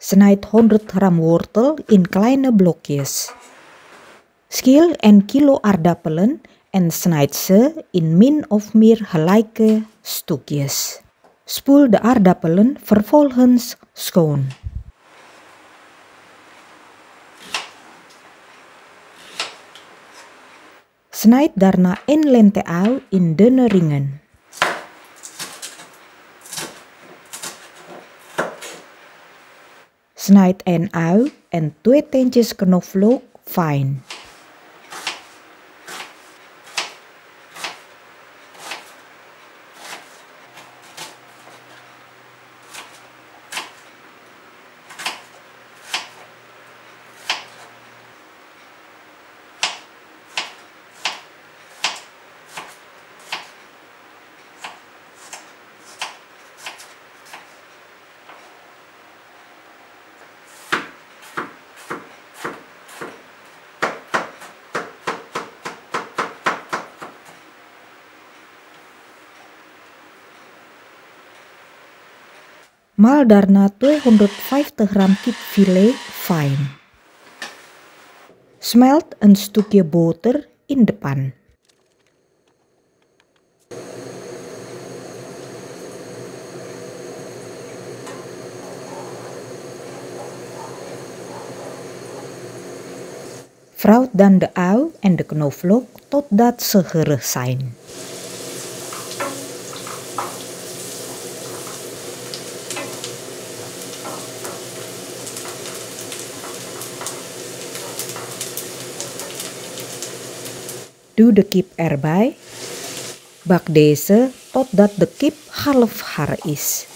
Snijd 100 gram wortel in kleine blokjes. Schil en kilo aardappelen en snijd ze in min of meer gelijke stukjes. Spoel de aardappelen vervolgens schoon. Snijd daarna 1 lente ui in dunne ringen. Snijd 1 ui en 2 teentjes knoflook fijn. Maal daarna 250 gram kipfilet fijn. Smelt een stukje boter in de pan. Vrouw dan de ui en de knoflook totdat ze gerig zijn. Doe de kip erbij. Bak deze totdat de kip half gaar is.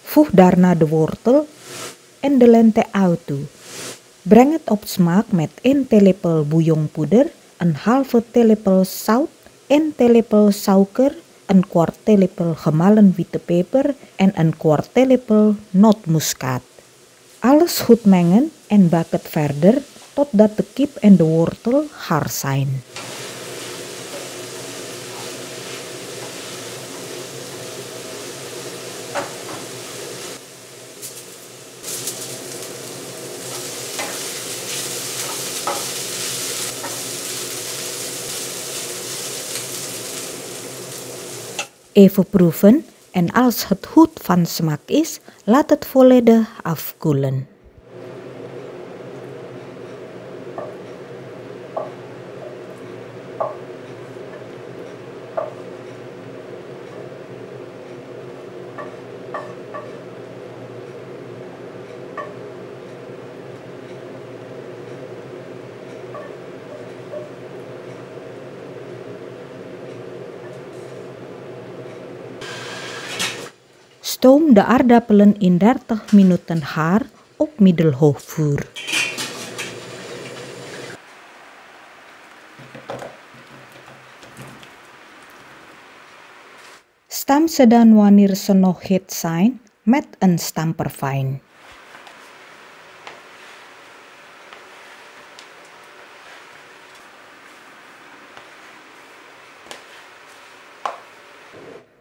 Voeg daarna de wortel en de lente ui toe. Breng het op smaak met 1 theelepel bouillonpoeder, een halve theelepel zout, 1 theelepel suiker, een kwart theelepel gemalen witte peper en een kwart theelepel nootmuskaat. Alles goed mengen en bak het verder totdat de kip en de wortel gaar zijn. Even proeven en als het goed van smaak is, laat het volledig afkoelen. Stoom de aardappelen in 30 minuten gaar op middelhoog vuur. Stam ze dan wanneer ze nog heet zijn met een stamper fijn.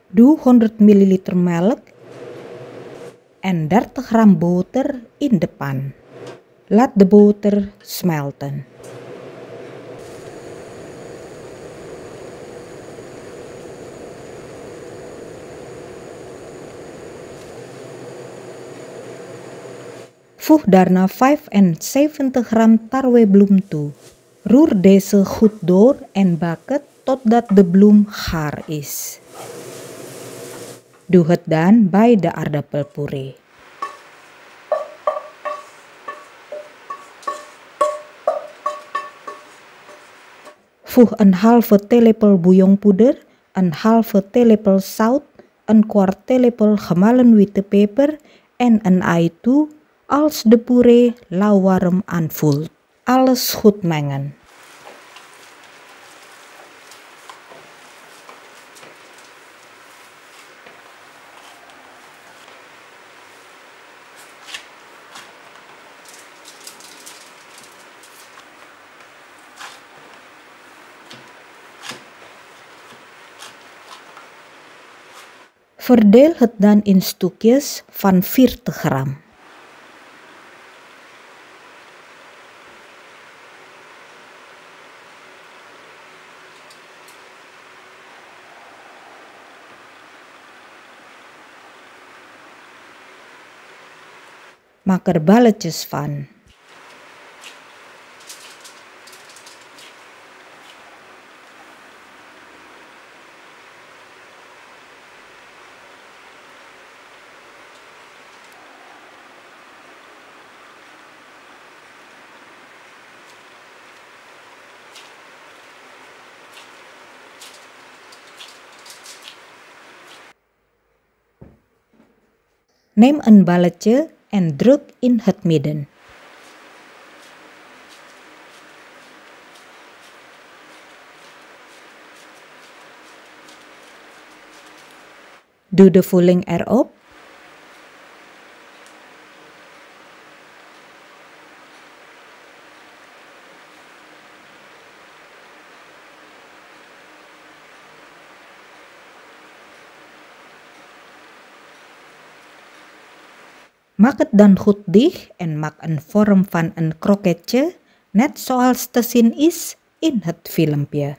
Doe 100 ml melk en 30 gram boter in de pan. Laat de boter smelten. Voeg daarna 75 gram tarwebloem toe. Roer deze goed door en bak het totdat de bloem gaar is. Doe het dan bij de aardappelpuree. Voeg een halve theelepel bouillonpoeder, een halve theelepel zout, een kwart theelepel gemalen witte peper en een ei toe als de puree lauwwarm aanvoelt. Alles goed mengen. Verdeel het dan in stukjes van 40 gram. Maak er balletjes van. Neem een balletje en druk in het midden. Doe de vulling erop. Maak het dan goed dicht en maak een vorm van een kroketje, net zoals te zien is in het filmpje.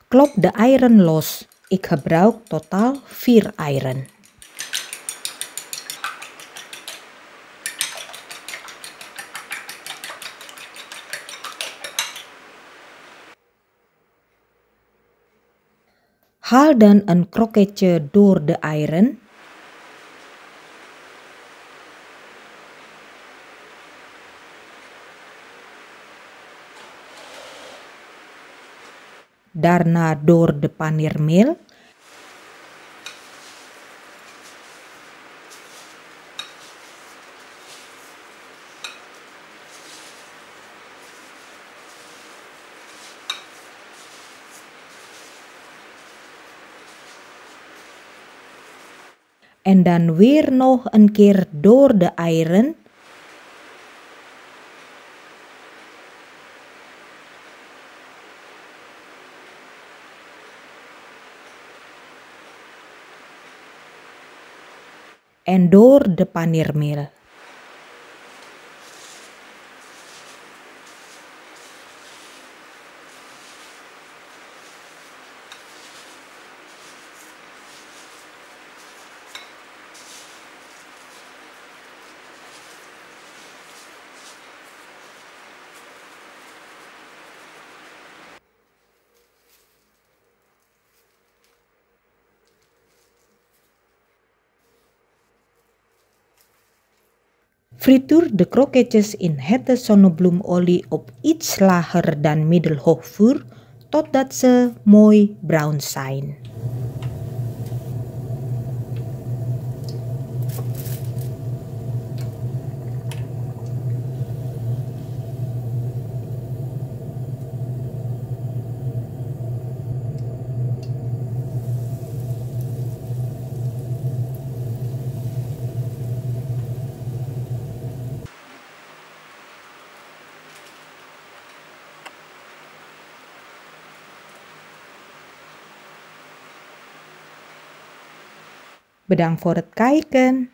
Klop de eieren los. Ik gebruik totaal 4 eieren. Haal dan een kroketje door de eieren. Daarna door de paneermeel. En dan weer nog een keer door de eieren. En door de paneermeel. Frituur de kroketjes in hete zonnebloemolie op iets lager dan middelhoog vuur totdat ze mooi bruin zijn. Bedankt voor het kijken.